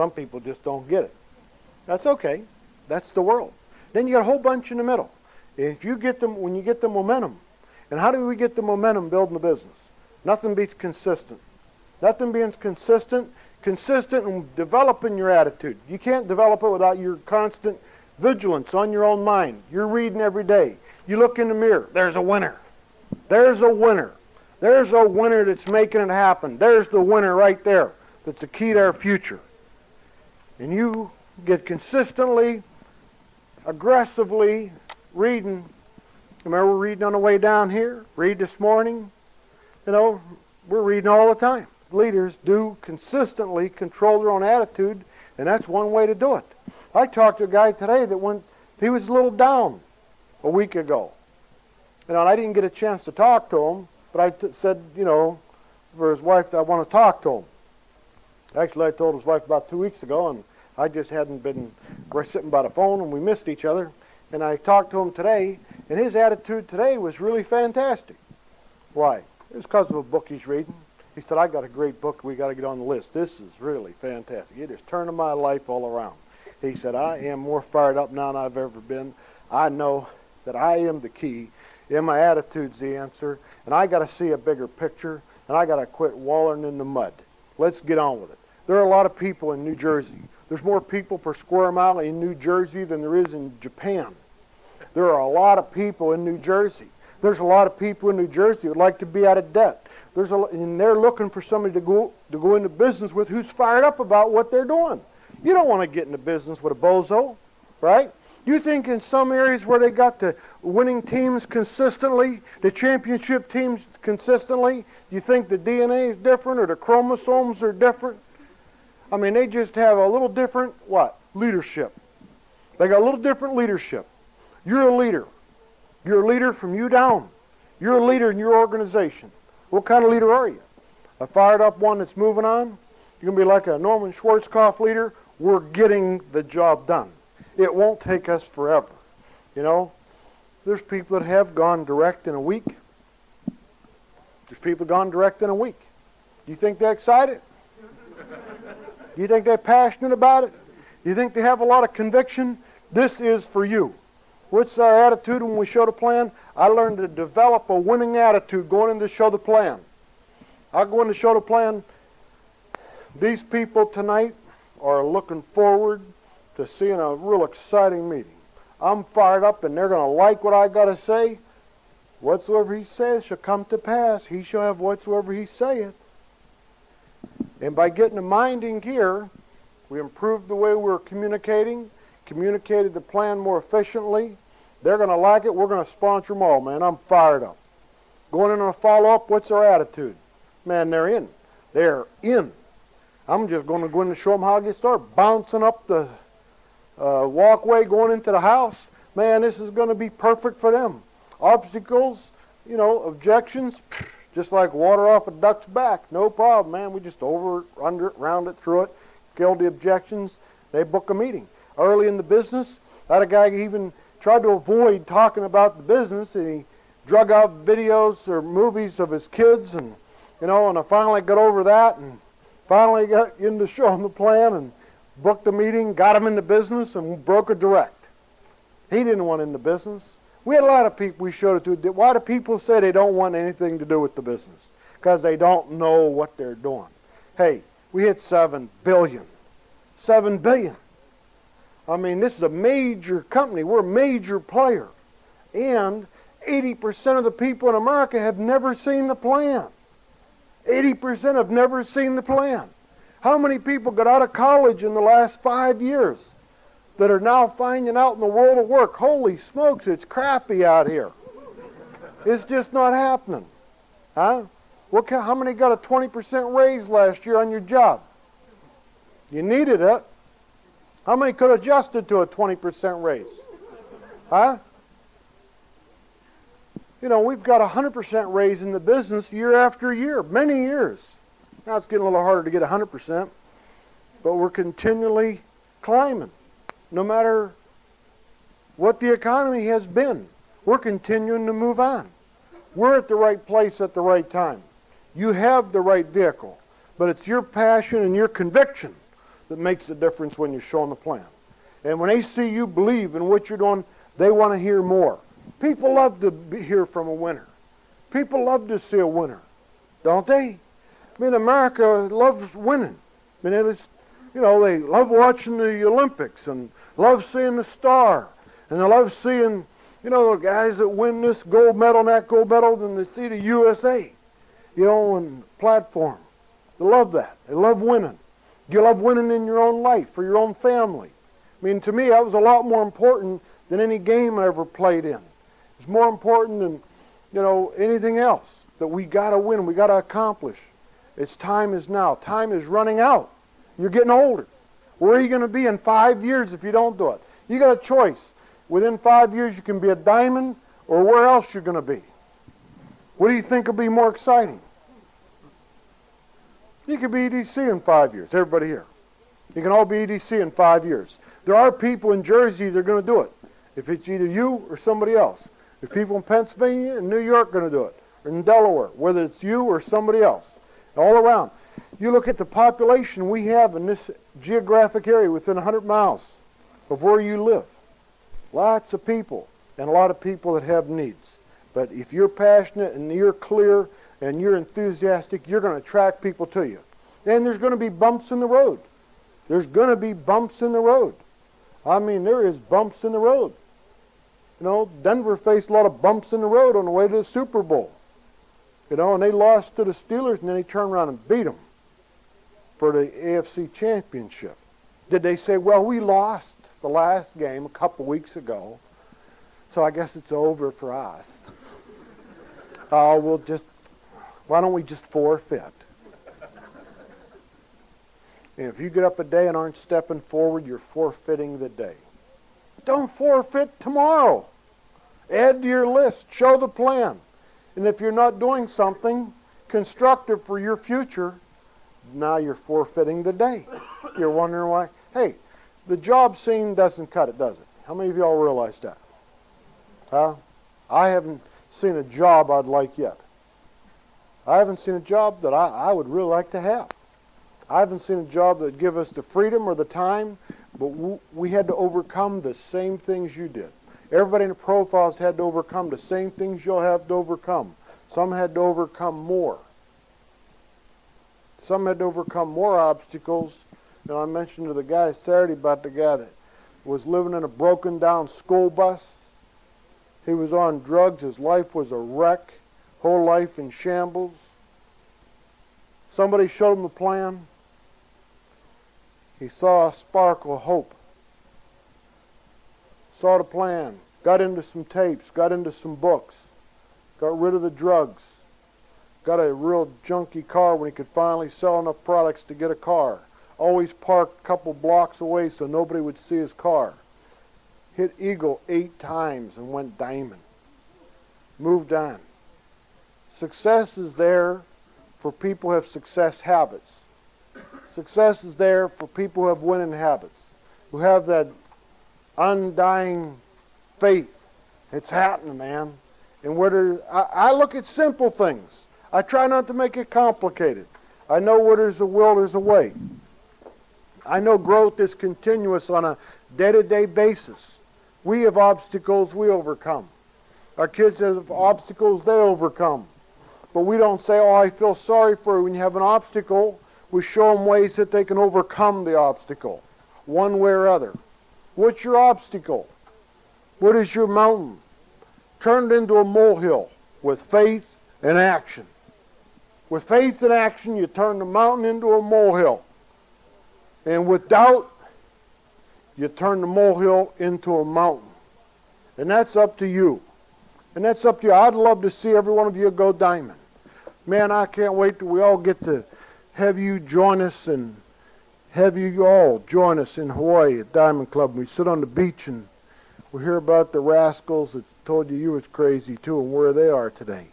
Some people just don't get it. That's okay. That's the world. Then you got a whole bunch in the middle. If you get them, when you get the momentum, and how do we get the momentum building the business? Nothing beats consistent. Nothing beats consistent in developing your attitude. You can't develop it without your constant vigilance on your own mind. You're reading every day. You look in the mirror. There's a winner. There's a winner. There's a winner that's making it happen. There's the winner right there. That's the key to our future. And you get consistently, aggressively reading. Remember, we're reading on the way down here. Read this morning. You know, we're reading all the time. Leaders do consistently control their own attitude, and that's one way to do it. I talked to a guy today that he was a little down a week ago. You know, and I didn't get a chance to talk to him, but I said, you know, for his wife, I want to talk to him. Actually, I told his wife about 2 weeks ago, and I just hadn't been sitting by the phone, and we missed each other. And I talked to him today, and his attitude today was really fantastic. Why? It was because of a book he's reading. He said, I got a great book we got to get on the list. This is really fantastic. It is turning my life all around. He said, I am more fired up now than I've ever been. I know that I am the key, and my attitude's the answer, and I got to see a bigger picture, and I got to quit wallowing in the mud. Let's get on with it. There are a lot of people in New Jersey. There's more people per square mile in New Jersey than there is in Japan. There are a lot of people in New Jersey. There's a lot of people in New Jersey who would like to be out of debt. And they're looking for somebody to go into business with who's fired up about what they're doing. You don't want to get into business with a bozo, right? You think in some areas where they got the winning teams consistently, the championship teams consistently, you think the DNA is different or the chromosomes are different? I mean, they just have a little different, what? Leadership. They got a little different leadership. You're a leader. You're a leader from you down. You're a leader in your organization. What kind of leader are you? A fired up one that's moving on? You're going to be like a Norman Schwarzkopf leader? We're getting the job done. It won't take us forever. You know, there's people that have gone direct in a week. There's people gone direct in a week. Do you think they're excited? Do you think they're passionate about it? Do you think they have a lot of conviction? This is for you. What's our attitude when we show the plan? I learned to develop a winning attitude going in to show the plan. I go in to show the plan. These people tonight are looking forward to seeing a real exciting meeting. I'm fired up and they're going to like what I got to say. Whatsoever he says shall come to pass. He shall have whatsoever he saith. And by getting the mind in gear, we improved the way we're communicated the plan more efficiently. They're going to like it. We're going to sponsor them all, man. I'm fired up. Going in on a follow-up, what's their attitude? Man, they're in. They're in. I'm just going to go in and show them how to get started. Bouncing up the walkway, going into the house. Man, this is going to be perfect for them. Obstacles, you know, objections, just like water off a duck's back. No problem, man. We just over, under it, round it, through it, kill the objections. They book a meeting. Early in the business, I had a guy who even tried to avoid talking about the business, and he drug out videos or movies of his kids, and you know, and I finally got over that, and finally got into showing the plan, and booked the meeting, got him into business, and broke a direct. He didn't want in the business. We had a lot of people we showed it to. Why do people say they don't want anything to do with the business? Because they don't know what they're doing. Hey, we hit $7 billion. $7 billion. I mean, this is a major company. We're a major player. And 80% of the people in America have never seen the plan. 80% have never seen the plan. How many people got out of college in the last 5 years that are now finding out in the world of work, holy smokes, it's crappy out here. It's just not happening. Huh? How many got a 20% raise last year on your job? You needed it. How many could have adjusted to a 20% raise? Huh? You know, we've got a 100% raise in the business year after year, many years. Now it's getting a little harder to get 100%, but we're continually climbing. No matter what the economy has been, we're continuing to move on. We're at the right place at the right time. You have the right vehicle, but it's your passion and your conviction that makes the difference when you're showing the plan. And when they see you believe in what you're doing, they want to hear more. People love to hear from a winner. People love to see a winner, don't they? I mean, America loves winning. I mean, it's, they love watching the Olympics and love seeing the star. And they love seeing, the guys that win this gold medal and that gold medal, then they see the USA, and platform. They love that. They love winning. You love winning in your own life, for your own family. I mean, to me, that was a lot more important than any game I ever played in. It's more important than, anything else that we got to win, we got to accomplish. Its time is now. Time is running out. You're getting older. Where are you going to be in 5 years if you don't do it? You got a choice. Within 5 years, you can be a diamond, or where else you're going to be. What do you think will be more exciting? You could be EDC in 5 years. Everybody here. You can all be EDC in 5 years. There are people in Jersey that are going to do it. If it's either you or somebody else. There's people in Pennsylvania and New York going to do it. Or in Delaware, whether it's you or somebody else. All around. You look at the population we have in this geographic area within 100 miles of where you live. Lots of people, and a lot of people that have needs. But if you're passionate and you're clear and you're enthusiastic, you're going to attract people to you. And there's going to be bumps in the road. There's going to be bumps in the road. I mean, there is bumps in the road. Denver faced a lot of bumps in the road on the way to the Super Bowl. And they lost to the Steelers, and then they turned around and beat them for the AFC Championship. Did they say, well, we lost the last game a couple weeks ago, so I guess it's over for us? Why don't we just forfeit? And if you get up a day and aren't stepping forward, you're forfeiting the day. Don't forfeit tomorrow. Add to your list. Show the plan. And if you're not doing something constructive for your future, now you're forfeiting the day. You're wondering why. Hey, the job scene doesn't cut it, does it? How many of y'all realize that? Huh? I haven't seen a job I'd like yet. I haven't seen a job that I would really like to have. I haven't seen a job that would give us the freedom or the time, but we had to overcome the same things you did. Everybody in the profiles had to overcome the same things you'll have to overcome. Some had to overcome more. Some had to overcome more obstacles. And I mentioned to the guy Saturday about the guy that was living in a broken down school bus. He was on drugs. His life was a wreck. Whole life in shambles. Somebody showed him the plan. He saw a spark of hope. Saw the plan. Got into some tapes. Got into some books. Got rid of the drugs. Got a real junky car when he could finally sell enough products to get a car. Always parked a couple blocks away so nobody would see his car. Hit Eagle 8 times and went diamond. Moved on. Success is there for people who have success habits. Success is there for people who have winning habits, who have that undying faith. It's happening, man. And I look at simple things. I try not to make it complicated. I know where there's a will, there's a way. I know growth is continuous on a day-to-day basis. We have obstacles, we overcome. Our kids have obstacles, they overcome. But we don't say, oh, I feel sorry for you when you have an obstacle. We show them ways that they can overcome the obstacle, one way or other. What's your obstacle? What is your mountain? Turn it into a molehill with faith and action. With faith and action, you turn the mountain into a molehill. And with doubt, you turn the molehill into a mountain. And that's up to you. And that's up to you. I'd love to see every one of you go diamond. Man, I can't wait till we all get to have you join us and have you all join us in Hawaii at Diamond Club. We sit on the beach and we hear about the rascals that told you was crazy too and where they are today.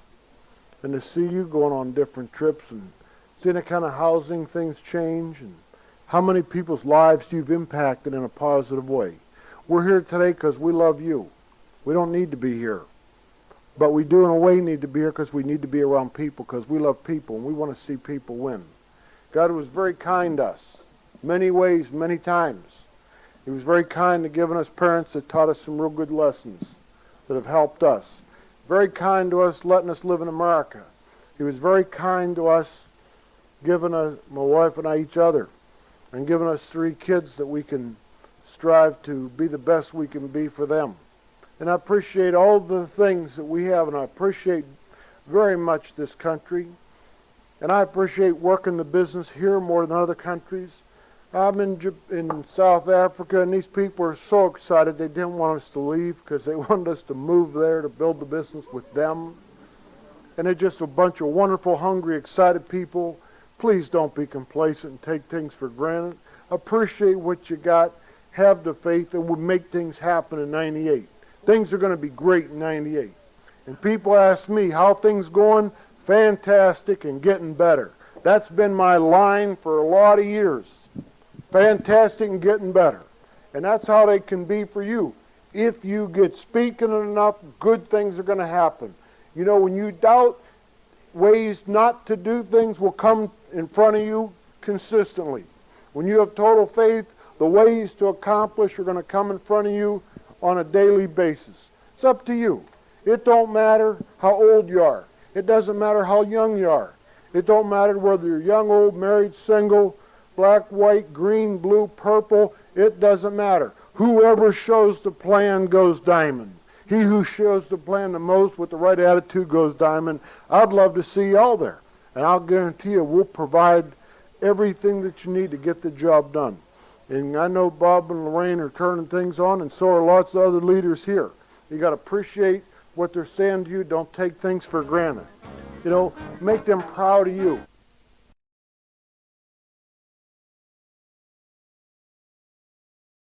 And to see you going on different trips and seeing the kind of housing things change and how many people's lives you've impacted in a positive way. We're here today because we love you. We don't need to be here. But we do in a way need to be here because we need to be around people because we love people and we want to see people win. God was very kind to us. many ways, many times. He was very kind to giving us parents that taught us some real good lessons that have helped us. Very kind to us letting us live in America. He was very kind to us giving us, my wife and I, each other, and giving us 3 kids that we can strive to be the best we can be for them. And I appreciate all the things that we have, and I appreciate very much this country. And I appreciate working the business here more than other countries. I'm in South Africa, and these people are so excited they didn't want us to leave because they wanted us to move there to build the business with them. And they're just a bunch of wonderful, hungry, excited people. Please don't be complacent and take things for granted. Appreciate what you got. Have the faith, and we'll make things happen in 98. Things are going to be great in 98. And people ask me, how things going? Fantastic and getting better. That's been my line for a lot of years. Fantastic and getting better. And that's how they can be for you. If you get speaking enough, good things are going to happen. You know, when you doubt, ways not to do things will come in front of you consistently. When you have total faith, the ways to accomplish are going to come in front of you on a daily basis. It's up to you. It don't matter how old you are. It doesn't matter how young you are. It don't matter whether you're young, old, married, single, black, white, green, blue, purple. It doesn't matter. Whoever shows the plan goes diamond. He who shows the plan the most with the right attitude goes diamond. I'd love to see y'all there. And I'll guarantee you we'll provide everything that you need to get the job done. And I know Bob and Lorraine are turning things on, and so are lots of other leaders here. You got to appreciate what they're saying to you. Don't take things for granted. You know, make them proud of you.